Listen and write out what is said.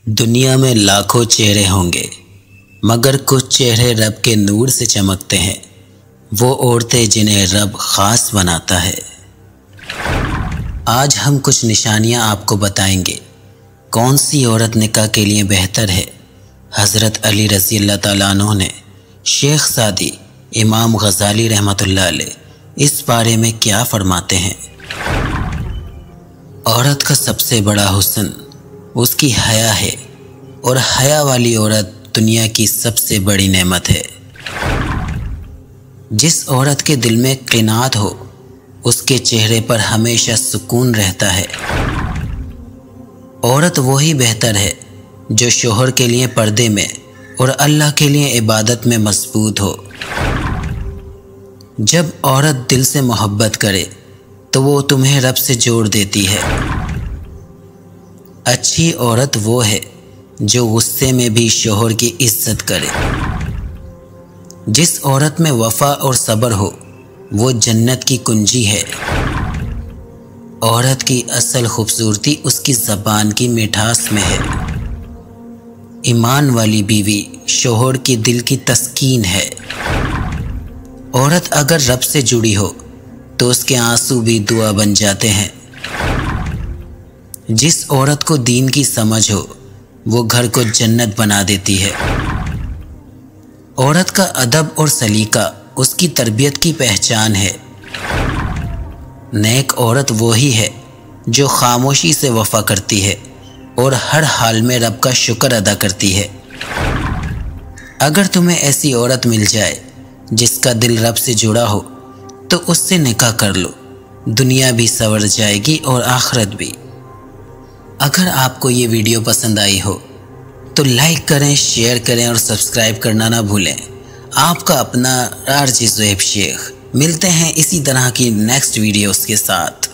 दुनिया में लाखों चेहरे होंगे, मगर कुछ चेहरे रब के नूर से चमकते हैं। वो औरतें जिन्हें रब ख़ास बनाता है। आज हम कुछ निशानियां आपको बताएंगे। कौन सी औरत निकाह के लिए बेहतर है। हज़रत अली रज़ी अल्लाह ताला अन्हु ने शेख सादी इमाम गज़ाली रहमतुल्लाह अलैह इस बारे में क्या फरमाते हैं। औरत का सबसे बड़ा हुस्न उसकी हया है, और हया वाली औरत दुनिया की सबसे बड़ी नेमत है। जिस औरत के दिल में क़नाअत हो, उसके चेहरे पर हमेशा सुकून रहता है। औरत वही बेहतर है जो शोहर के लिए पर्दे में और अल्लाह के लिए इबादत में मजबूत हो। जब औरत दिल से मोहब्बत करे तो वो तुम्हें रब से जोड़ देती है। अच्छी औरत वो है जो गुस्से में भी शोहर की इज्जत करे। जिस औरत में वफा और सब्र हो, वो जन्नत की कुंजी है। औरत की असल खूबसूरती उसकी ज़बान की मिठास में है। ईमान वाली बीवी शोहर की दिल की तस्कीन है। औरत अगर रब से जुड़ी हो तो उसके आंसू भी दुआ बन जाते हैं। जिस औरत को दीन की समझ हो, वो घर को जन्नत बना देती है। औरत का अदब और सलीका उसकी तरबियत की पहचान है। नेक औरत वही है जो खामोशी से वफा करती है और हर हाल में रब का शुक्र अदा करती है। अगर तुम्हें ऐसी औरत मिल जाए जिसका दिल रब से जुड़ा हो, तो उससे निकाह कर लो। दुनिया भी संवर जाएगी और आखिरत भी। अगर आपको ये वीडियो पसंद आई हो तो लाइक करें, शेयर करें और सब्सक्राइब करना ना भूलें। आपका अपना आरजे ज़ोहैब शेख। मिलते हैं इसी तरह की नेक्स्ट वीडियोस के साथ।